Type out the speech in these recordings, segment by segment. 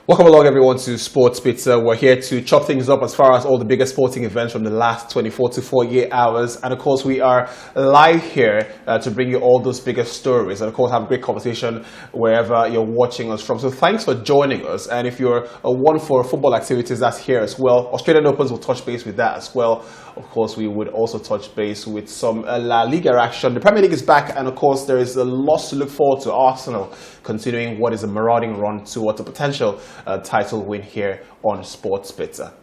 Welcome along, everyone, to Sports Pizza. We're here to chop things up as far as all the biggest sporting events from the last 24 to 48 hours. And of course, we are live here to bring you all those biggest stories. And of course, have a great conversation wherever you're watching us from. So thanks for joining us. And if you're one for football activities, that's here as well. Australian Opens will touch base with that as well. Of course, we would also touch base with some La Liga action. The Premier League is back. And of course, there is a lot to look forward to. Arsenal continuing what is a marauding run towards a potential title win here on Sports Pizza.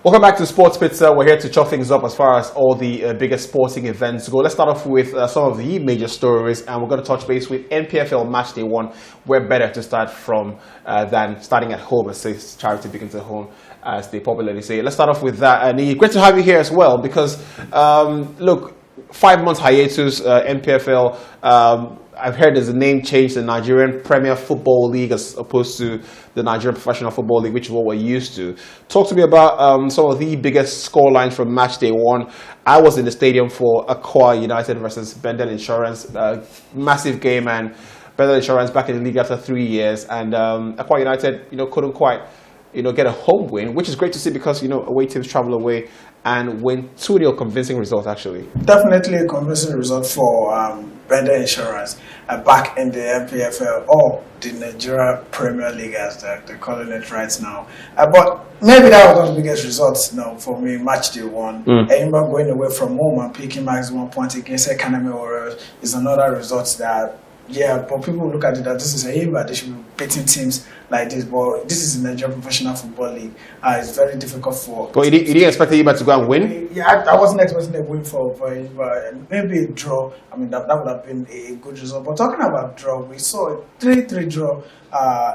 Welcome back to Sports Pizza. We're here to chop things up as far as all the biggest sporting events go. Let's start off with some of the major stories, and we're going to touch base with NPFL Match Day 1. Where better to start from than starting at home, as says charity begins at home, as they popularly say. Let's start off with that. And great to have you here as well, because, look, 5 months hiatus, NPFL, I've heard there's a name change, the Nigerian Premier Football League as opposed to the Nigerian Professional Football League, which is what we're used to. Talk to me about some of the biggest scorelines from Match Day 1. I was in the stadium for Aqua United versus Bendel Insurance, massive game, and Bendel Insurance back in the league after 3 years, and Aqua United, couldn't quite, get a home win, which is great to see because, away teams travel away and win 2-0 convincing result, actually. Definitely a convincing result for Bendel Insurance back in the NPFL or the Nigeria Premier League, as they're calling it right now. But maybe that was one of the biggest results for me, Match Day 1. Edinburgh going away from home and picking maximum points against Academy Warriors is another result that, but people look at it that this is a game, but they should be beating teams like this. But this is the Nigerian Professional Football League. It's very difficult for. But you didn't expect Iba to go and win? Yeah, I wasn't expecting a win for Iba. Maybe a draw. I mean, that would have been a good result. But talking about draw, we saw a 3-3 draw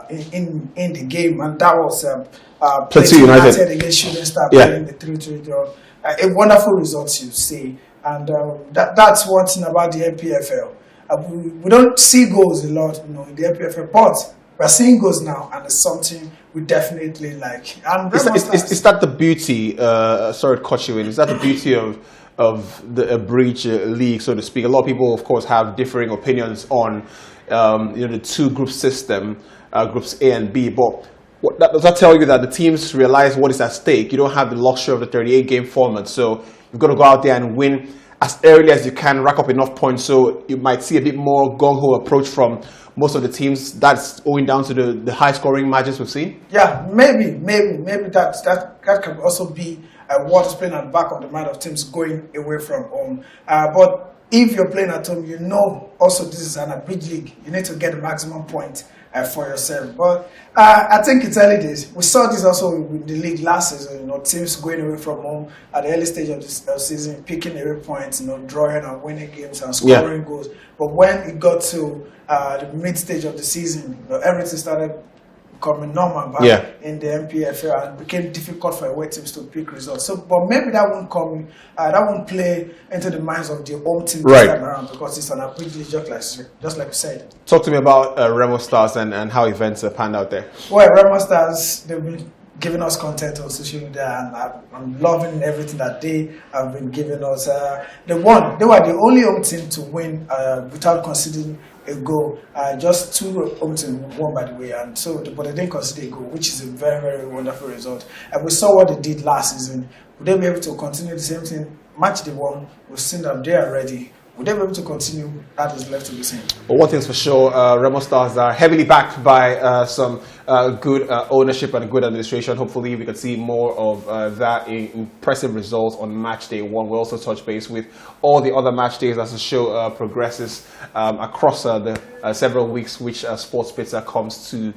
in the game, and that was Plateau United against Shooting Star playing the 3-3 draw. A wonderful result, you see, and that's one thing about the NPFL. We don't see goals a lot, in the NPFL, but we're seeing goals now, and it's something we definitely like. And is that the beauty? Sorry to cut you in. Is that the beauty of the bridge league, so to speak? A lot of people, of course, have differing opinions on the two-group system, groups A and B. But does that tell you that the teams realize what is at stake? You don't have the luxury of the 38-game format, so you've got to go out there and win as early as you can, rack up enough points, so you might see a bit more gung-ho approach from most of the teams. That's owing down to the high-scoring matches we've seen. Yeah, maybe that can also be what is playing at the back of the mind of teams going away from home. But if you're playing at home, also this is an abridged league. You need to get the maximum point for yourself. But I think it's early days. We saw this also with the league last season. Teams going away from home at the early stage of the season, picking away points, drawing and winning games and scoring goals. But when it got to the mid stage of the season, everything started becoming normal back in the NPFL, and it became difficult for away teams to pick results. So, but maybe that won't play into the minds of the home team this time around, because it's an abridged league, just like you said. Talk to me about Remo Stars and how events panned out there. Well, Remo Stars, they've been giving us content on social media, and I'm loving everything that they have been giving us. They were the only home team to win without conceding a goal. Just 2 home teams won, by the way, but they didn't concede a goal, which is a very, very wonderful result. And we saw what they did last season. Would they be able to continue the same thing? Match Day 1, we've seen that they are ready. Would they be able to continue? That is left to be seen. But one thing's for sure, Remo Stars are heavily backed by some good ownership and good administration. Hopefully we can see more of that impressive results on Match Day 1. We'll also touch base with all the other match days as the show progresses across the several weeks, which Sports Pizza comes to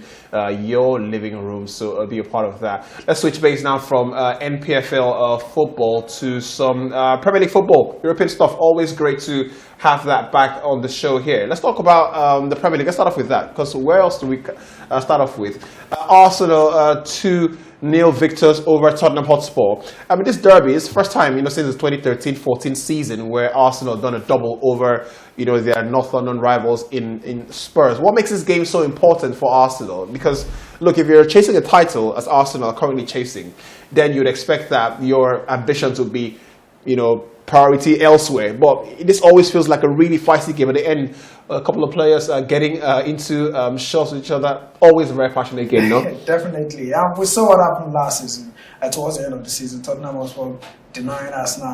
your living room. So be a part of that. Let's switch base now from NPFL football to some Premier League football. European stuff, always great to have that back on the show here. Let's talk about the Premier League. Let's start off with that, because where else do we start off with? Arsenal 2-0 victors over Tottenham Hotspur. I mean, this derby is first time, since the 2013-14 season where Arsenal have done a double over, their North London rivals in Spurs. What makes this game so important for Arsenal? Because, look, if you're chasing a title, as Arsenal are currently chasing, then you'd expect that your ambitions would be, priority elsewhere. But this always feels like a really feisty game. At the end, a couple of players getting into shots with each other. Always a very passionate game, no? Definitely. We saw what happened last season. Towards the end of the season, Tottenham was denying Arsenal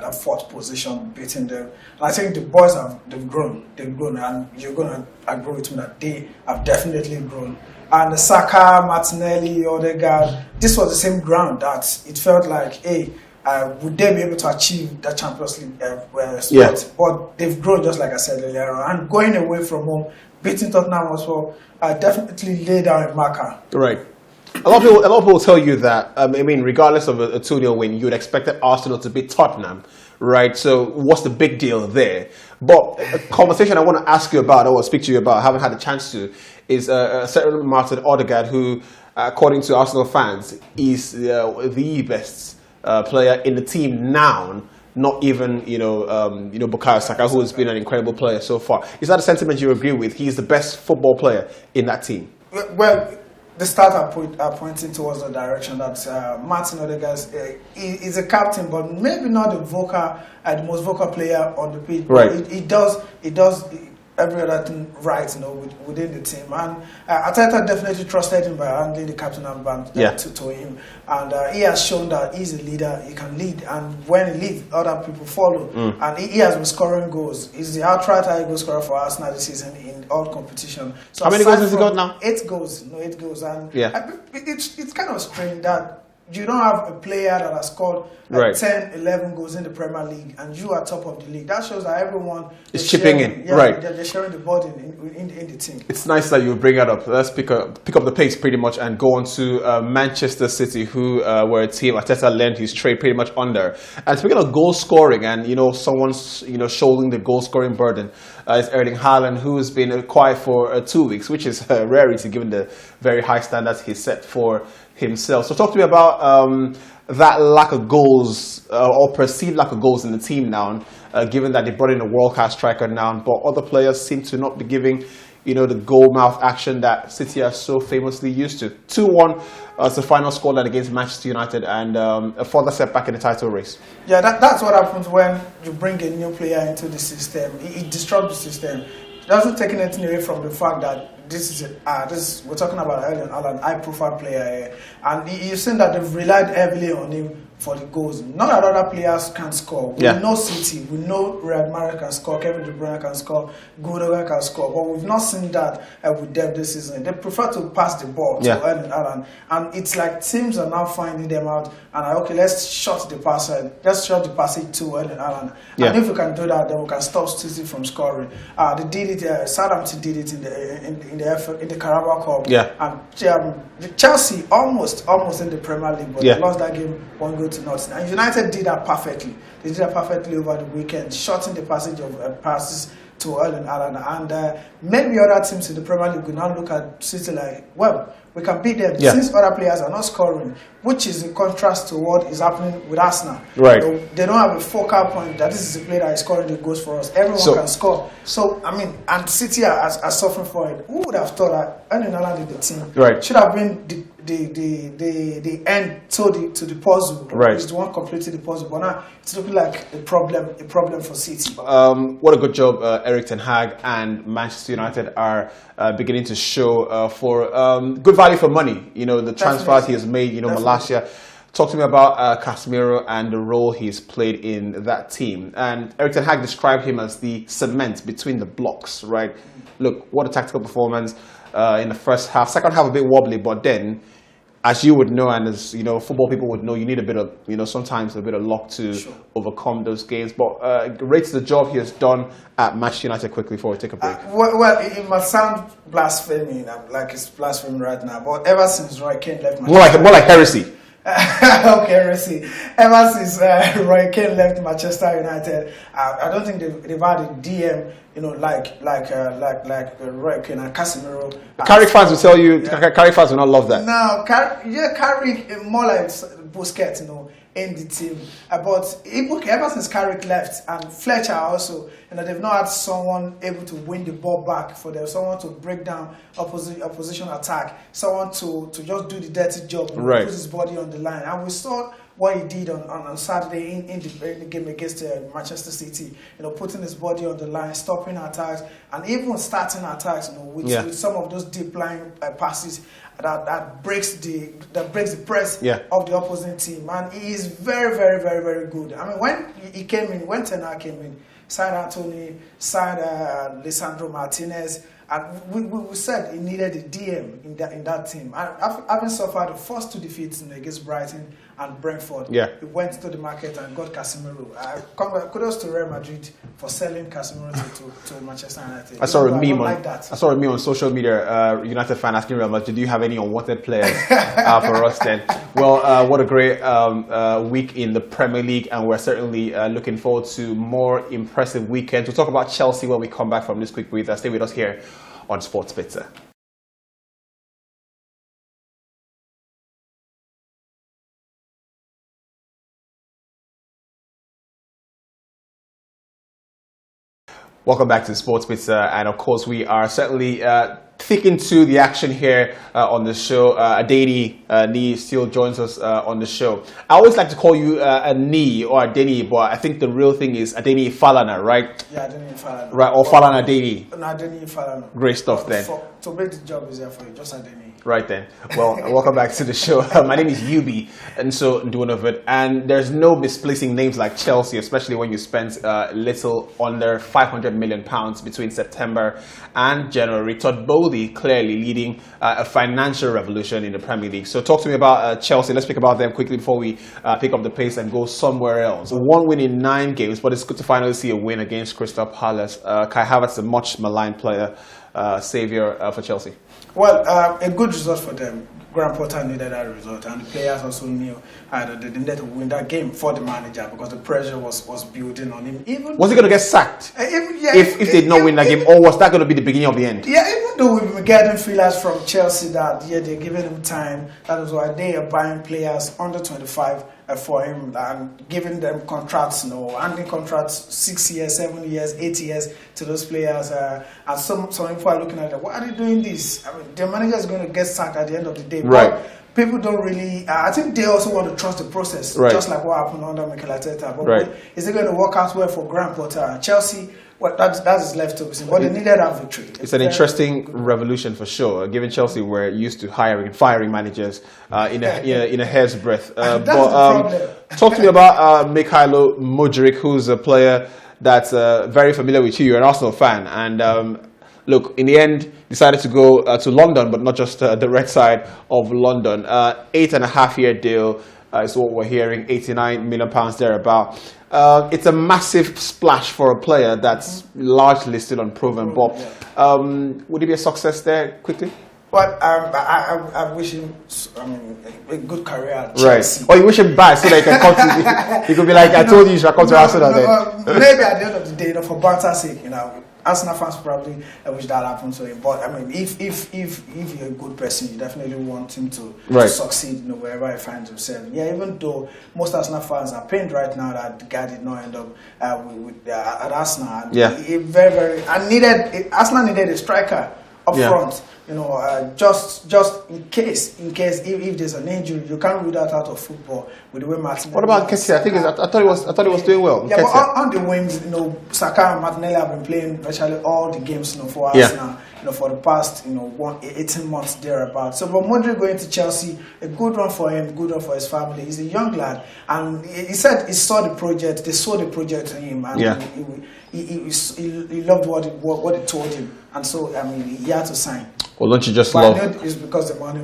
that fourth position, beating them. And I think the boys they've grown, and you're going to agree with me that they have definitely grown. And Saka, Martinelli, Odegaard, this was the same ground that it felt like, hey, would they be able to achieve that Champions League spot? Yeah. But they've grown, just like I said earlier, and going away from home, beating Tottenham as well, definitely laid down a marker. Right. A lot of people tell you that, regardless of a 2-0 win, you would expect Arsenal to beat Tottenham, right? So what's the big deal there? But a conversation I want to ask you about, I want to speak to you about, I haven't had a chance to, is a certain Martin Odegaard, who, according to Arsenal fans, is the best player in the team now. Not even, Bukayo Saka, who has been an incredible player so far. Is that a sentiment you agree with? He's the best football player in that team. Well, the start are pointing towards the direction that Martin Odegaard is a captain, but maybe not the most vocal player on the pitch. Right. He does every other thing right, within the team. And Arteta definitely trusted him by handing the captain armband to him. And he has shown that he's a leader. He can lead, and when he leads, other people follow. And he has been scoring goals. He's the outright high goal scorer for Arsenal this season in all competition. So how many goals has he got now? 8 goals. 8 goals. And it's kind of strange that you don't have a player that has scored 10, 11 goals in the Premier League, and you are top of the league. That shows that everyone is chipping in. Right. They're sharing the burden in the team. It's nice that you bring that up. Let's pick up the pace pretty much and go on to Manchester City, who were a team Arteta lent his trade pretty much under. And speaking of goal scoring, and someone's shouldering the goal scoring burden is Erling Haaland, who has been quiet for 2 weeks, which is a rarity given the very high standards he set for himself. So talk to me about that lack of goals or perceived lack of goals in the team now, given that they brought in a world-class striker now, but other players seem to not be giving the goal-mouth action that City are so famously used to. 2-1 is the final scoreline against Manchester United, and a further setback in the title race. Yeah, that's what happens when you bring a new player into the system. It disrupts the system. It doesn't take anything away from the fact that we're talking about Erling Haaland, high-profile player here, and you've seen that they've relied heavily on him for the goals. None of the other players can score. We know City, we know Real Madrid can score, Kevin De Bruyne can score, Gundogan can score, but we've not seen that with them this season. They prefer to pass the ball to Erling Haaland, and it's like teams are now finding them out and let's shut the passage to Erling Haaland. And if we can do that, then we can stop City from scoring. They did it. Southampton did it in the Carabao Cup. And Chelsea almost in the Premier League, but they lost that game 1-0 to nothing. And United did that perfectly. They did that perfectly over the weekend, shorting the passage of passes to Erling Haaland. And maybe other teams in the Premier League will now look at City like, well, we can beat them since other players are not scoring, which is in contrast to what is happening with Arsenal. Right. They don't have a focal point that this is a player that is scoring the goals for us. Everyone can score. So, and City are suffering for it. Who would have thought that Erling Haaland in the team should have been the end to the puzzle. Right. It's the one completing the puzzle. But now it's looking like a problem for City. What a good job Erik ten Hag and Manchester United are beginning to show for good value for money. The transfers he has made, last year. Talk to me about Casemiro and the role he's played in that team. And Erik ten Hag described him as the cement between the blocks, right? Look, what a tactical performance in the first half. Second half a bit wobbly, but then, as you would know, and as football people would know, you need a bit of, sometimes a bit of luck to overcome those games. But rates the job he has done at Manchester United quickly before we take a break. Well, it must sound blasphemy, like it's blasphemy right now. But ever since Roy Keane left Manchester United, more like heresy. Okay, let's see. Ever since Roy Keane left Manchester United, I don't think they've had a DM, like Roy Keane and Casemiro. Carrick fans will tell you, Carrick fans will not love that. No, Carrick more like Busquets, in the team. But ever since Carrick left and Fletcher also, they've not had someone able to win the ball back for them, someone to break down opposition attack, someone to just do the dirty job, right. Put his body on the line. And we saw what he did on Saturday in the game against Manchester City, putting his body on the line, stopping attacks, and even starting attacks, with some of those deep line passes that breaks the press of the opposing team. And he is very, very, very, very good. I mean, when Ten Hag came in, signed Anthony, signed Lisandro Martinez, and we said he needed a DM in that team. And having suffered the first 2 defeats against Brighton and Brentford, he went to the market and got Casemiro. Kudos to Real Madrid for selling Casemiro to Manchester United. I saw a meme on social media. United fan asking Real Madrid, "Do you have any unwanted players for us?" Then, well, what a great week in the Premier League, and we're certainly looking forward to more impressive weekends. We'll talk about Chelsea when we come back from this quick breather. Stay with us here on Sports Pizza. Welcome back to Sports Pizza, and of course we are certainly thick into the action here on the show. Adeni Nee still joins us on the show. I always like to call you Nee or Adeni, but I think the real thing is Adeni Falana, right? Yeah, Adeni Falana. Right, or Falana Adeni. No, Adeni Falana. Great stuff then. To make the job easier for you, just Adeni. Right then. Well, welcome back to the show. My name is Yubi, and so doing of it. And there's no misplacing names like Chelsea, especially when you spend little under £500 million between September and January. Todd Boehly clearly leading a financial revolution in the Premier League. So talk to me about Chelsea. Let's speak about them quickly before we pick up the pace and go somewhere else. 1 win in 9 games, but it's good to finally see a win against Crystal Palace. Kai Havertz, a much maligned player, savior for Chelsea. Well, a good result for them. Graham Potter needed that result, and the players also knew that they needed to win that game for the manager because the pressure was building on him. Was he going to get sacked if they did not win that game, or was that going to be the beginning of the end? Yeah, even though we've been getting feelers from Chelsea that they're giving him time, that is why they are buying players under 25 for him and giving them contracts, handing contracts 6 years, 7 years, 8 years to those players. And some people are looking at them, why are they doing this? I mean, the manager is going to get sacked at the end of the day. Right. But people don't really, I think they also want to trust the process, just like what happened under Mikel Arteta. But is it going to work out well for Graham Potter? Chelsea, well, that is left to be seen. But they needed that victory. It's an interesting revolution for sure. Given Chelsea were used to hiring and firing managers in a hair's breadth. Talk to me about Mikhailo Mudryk, who's a player that's very familiar with you. You're an Arsenal fan, and look, in the end, decided to go to London, but not just the red side of London. 8.5-year deal is what we're hearing. £89 million thereabout. It's a massive splash for a player that's largely still unproven. But would it be a success there quickly? Well, I wish him a good career at Chelsea. Right. Or you wish him bad so that he can come to. He could be like, I told you should come to Arsenal then. Maybe at the end of the day, for banter's sake, Arsenal fans probably wish that happened to him. But I mean, if you're a good person, you definitely want him to succeed, wherever he finds himself. Yeah, even though most Arsenal fans are pained right now that the guy did not end up at Arsenal. Arsenal needed a striker up front. Just in case if there's an injury, you can't rule that out of football with the way Martinelli. What about Kessie? I thought he was doing well. Yeah, but on the wings, Saka and Martinelli have been playing virtually all the games, for Arsenal, for the past, 18 months thereabout. So, but Mudryk going to Chelsea, a good run for him, good run for his family. He's a young lad, and he said he saw the project. They saw the project in him, and he loved what it told him, and so he had to sign. Well, don't you just but love? I know it's because the money.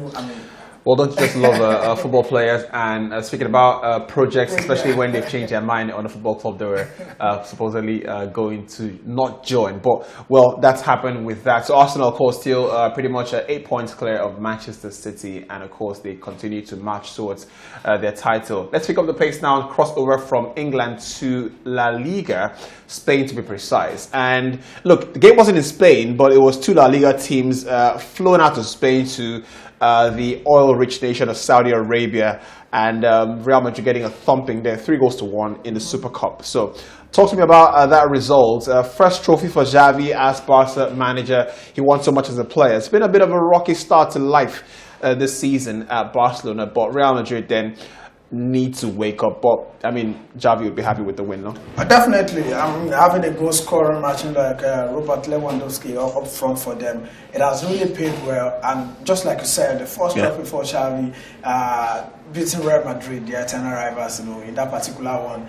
Well, don't you just love football players? And speaking about projects, especially when they've changed their mind on a football club they were supposedly going to not join. But, well, that's happened with that. So Arsenal, of course, still pretty much 8 points clear of Manchester City. And, of course, they continue to march towards their title. Let's pick up the pace now and cross over from England to La Liga, Spain to be precise. And, look, the game wasn't in Spain, but it was two La Liga teams flown out to Spain to the oil-rich nation of Saudi Arabia, and Real Madrid getting a thumping there, 3-1 in the Super Cup. So, talk to me about that result. First trophy for Xavi as Barca manager. He won so much as a player. It's been a bit of a rocky start to life this season at Barcelona, but Real Madrid then need to wake up. But I mean, Xavi would be happy with the win, no? Definitely. Having a goal scorer matching like Robert Lewandowski up front for them, it has really paid well. And just like you said, the first trophy for Xavi, beating Real Madrid, the eternal rivals, in that particular one.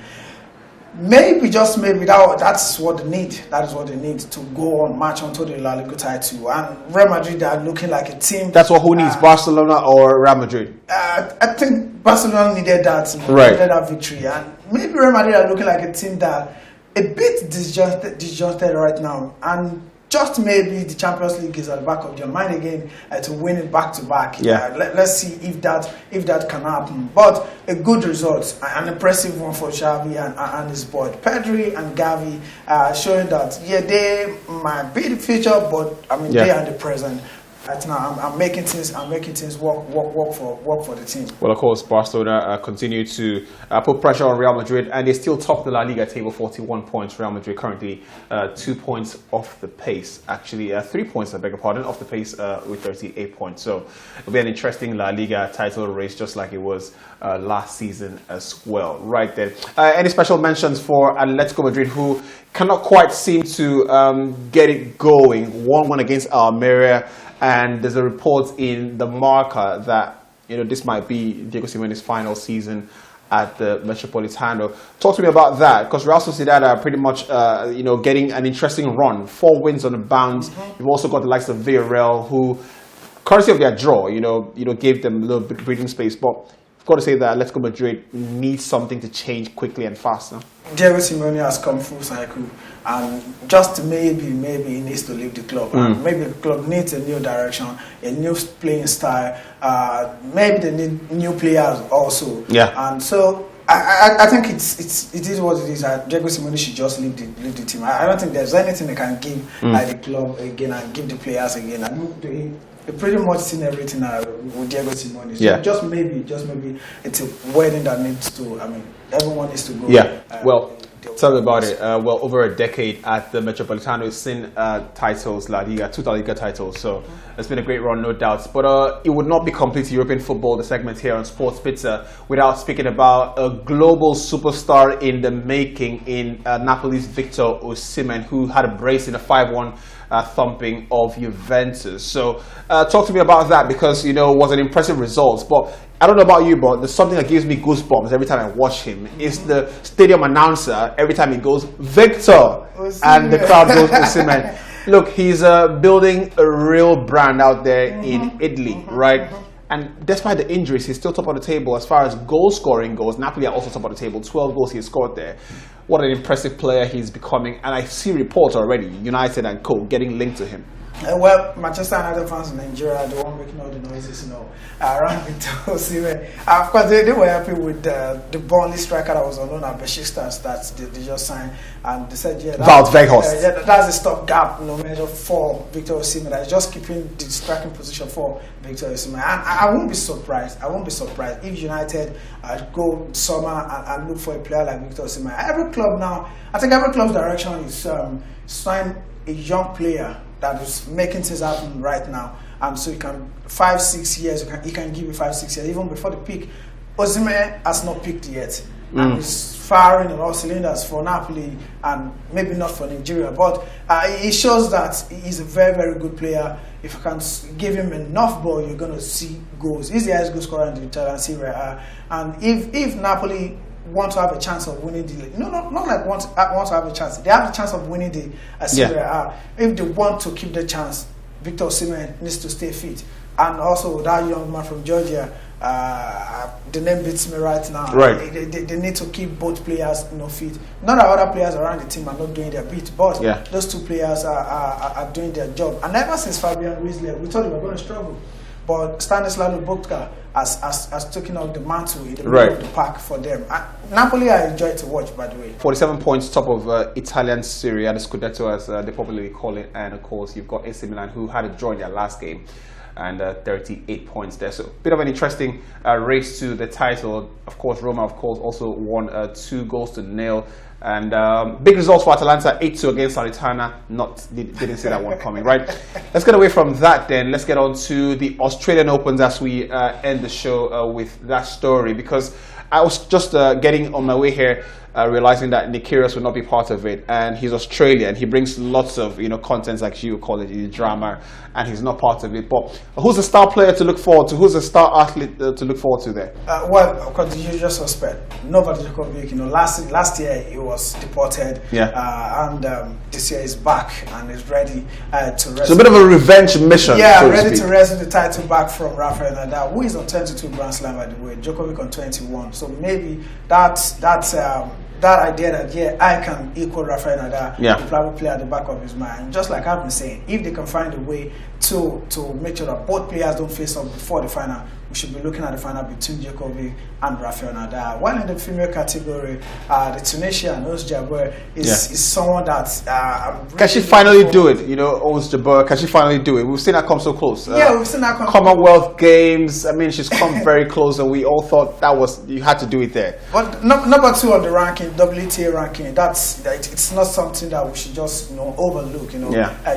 Maybe, just maybe, that's what they need. That is what they need to go on, march onto the La Liga title. And Real Madrid are looking like a team. That's what who needs, Barcelona or Real Madrid? I think Barcelona needed that, right. Needed that victory. And maybe Real Madrid are looking like a team that a bit disjointed right now. And just maybe the Champions League is at the back of their mind again to win it back to back. Yeah. Let's see if that can happen. But a good result, an impressive one for Xavi and his board. Pedri and Gavi showing that they might be the future, but I mean they are the present. Right now, I'm making things work for the team. Well, of course, Barcelona continue to put pressure on Real Madrid, and they still top the La Liga table, 41 points. Real Madrid currently 2 points off the pace. Actually, 3 points, I beg your pardon, off the pace with 38 points. So it'll be an interesting La Liga title race, just like it was last season as well. Right then, any special mentions for Atletico Madrid, who cannot quite seem to get it going? 1-1 against Almeria. And there's a report in the Marca that this might be Diego Simeone's final season at the Metropolitano. Talk to me about that, because Real Sociedad are pretty much getting an interesting run. 4 wins on the bounce. You've also got the likes of Villarreal, who, courtesy of their draw, gave them a little bit of breathing space. But I've got to say that Atletico Madrid needs something to change quickly and fast now. Diego Simeone has come full cycle, and just maybe he needs to leave the club. And maybe the club needs a new direction, a new playing style. Maybe they need new players also. Yeah. And so I think it is what it is. Diego Simeone should just leave the team. I don't think there's anything they can give the club again and give the players again. And they pretty much seen everything with Diego Simeone. So just maybe it's a wedding that needs to. I mean, everyone needs to go. Yeah. Tell me about it. Over a decade at the Metropolitano, it's seen titles, La Liga, 2 La Liga titles. So it's been a great run, no doubts. But it would not be complete European football, the segment here on Sports Pizza, without speaking about a global superstar in the making in Napoli's Victor Osimhen, who had a brace in a 5-1 thumping of Juventus. So talk to me about that, because it was an impressive result. But I don't know about you, but there's something that gives me goosebumps every time I watch him. It's the stadium announcer every time he goes, Victor, and the crowd goes, Osimhen. Look, he's building a real brand out there in Italy, right? And despite the injuries, he's still top of the table as far as goal scoring goes. Napoli are also top of the table, 12 goals he scored there. What an impressive player he's becoming. And I see reports already, United and co, getting linked to him. Well, Manchester United fans in Nigeria are the one making all the noises, around Victor Osimhen. Of course, they were happy with the Burnley striker that was on loan at Besiktas that they just signed, and they said, that's a stopgap, measure for Victor Osimhen. That's just keeping the striking position for Victor Osimhen. And I won't be surprised. If United go summer and look for a player like Victor Osimhen. Every club now, I think every club's direction is sign a young player that is making things happen right now, and so you can 5-6 years. He can give you 5-6 years even before the peak. Osimhen has not peaked yet, and he's firing on all cylinders for Napoli, and maybe not for Nigeria. But it shows that he's a very, very good player. If you can give him enough ball, you're going to see goals. He's the highest goal scorer in the Italian Serie A, and if Napoli want to have a chance of winning the league. Not like want to have a chance. They have a chance of winning the Serie A. If they want to keep the chance, Victor Osimhen needs to stay fit. and also that young man from Georgia. The name beats me right now. Right. They need to keep both players fit. Not that other players around the team are not doing their bit, but those two players are doing their job. And ever since Fabian Ruiz left, we thought they were going to struggle. But Stanislav Lobotka has taken up the mantle in the middle of the pack for them. Napoli, I enjoy to watch, by the way. 47 points, top of Italian Serie A, the Scudetto as they popularly call it. And of course, you've got AC Milan, who had a draw in their last game. And 38 points there. So a bit of an interesting race to the title. Of course, Roma, also won 2-0. And big results for Atalanta, 8-2 against Salernitana. Didn't see that one coming, right? Let's get away from that then. Let's get on to the Australian Opens as we end the show with that story. Because I was just getting on my way here, realizing that Nick Kyrgios will not be part of it, and he's Australian. He brings lots of content, like you call it, drama, and he's not part of it. But who's the star player to look forward to? Who's the star athlete to look forward to there? Well, of course, the usual suspect, Novak Djokovic. Last year he was deported, and this year he's back and is ready to wrestle. So a bit of a revenge mission. Yeah, ready to wrestle the title back from Rafael Nadal, who is on 22 Grand Slam, by the way. Djokovic on 21. So maybe that idea that I can equal Rafael Nadal will probably play at the back of his mind. Just like I've been saying, if they can find a way to make sure that both players don't face up before the final, we should be looking at the final between Djokovic and Rafael Nadal. While in the female category, the Tunisian Ons Jabeur is someone that really can she finally do it? Ons Jabeur, can she finally do it? We've seen her come so close. We've seen her come Commonwealth Games. I mean, she's come very close, and we all thought you had to do it there. But number 2 on the ranking, WTA ranking, it's not something that we should just overlook.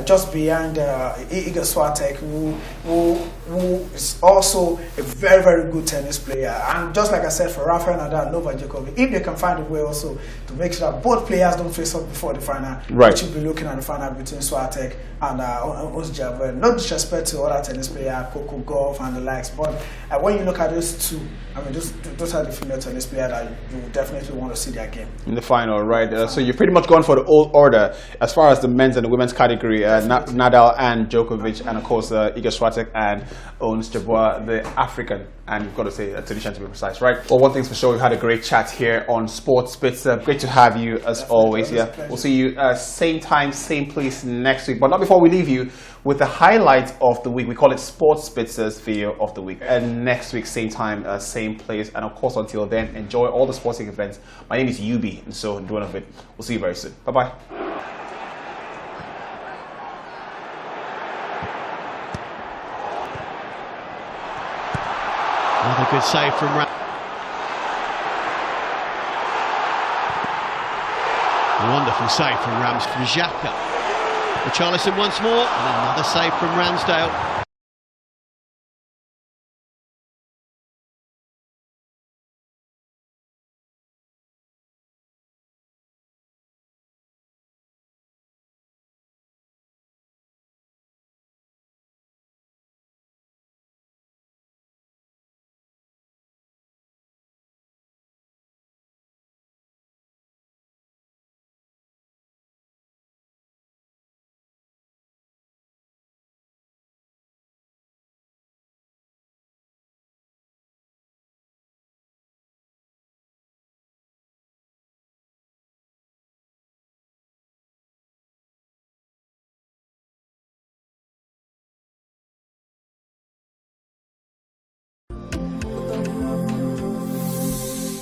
Just behind Iga Swiatek, who is also a very, very good tennis player. And just like I said, for Rafael Nadal and Novak Djokovic, if they can find a way also to make sure that both players don't face up before the final, we should be looking at the final between Swiatek and Ons Jabeur. No disrespect to other tennis players, Coco Gauff and the likes, but when you look at those two, I mean, those are the female tennis players that you definitely want to see their game in the final, right? So you've pretty much gone for the old order as far as the men's and the women's category. Nadal and Djokovic, and of course Iga Swiatek and Ons Jabeur, the African, and you've got to say Tunisian to be precise, right? Well, one thing's for sure, we've had a great chat here on Sports Bits. Great to have you as always. We'll see you same time, same place next week. But not before we leave you with the highlight of the week. We call it Sports Bits video of the week. And next week, same time, same place. And of course, until then, enjoy all the sporting events. My name is Yubi, and so enjoy one of it. We'll see you very soon. Bye-bye. Another good save from A wonderful save from Xhaka. Richarlison once more, and another save from Ramsdale.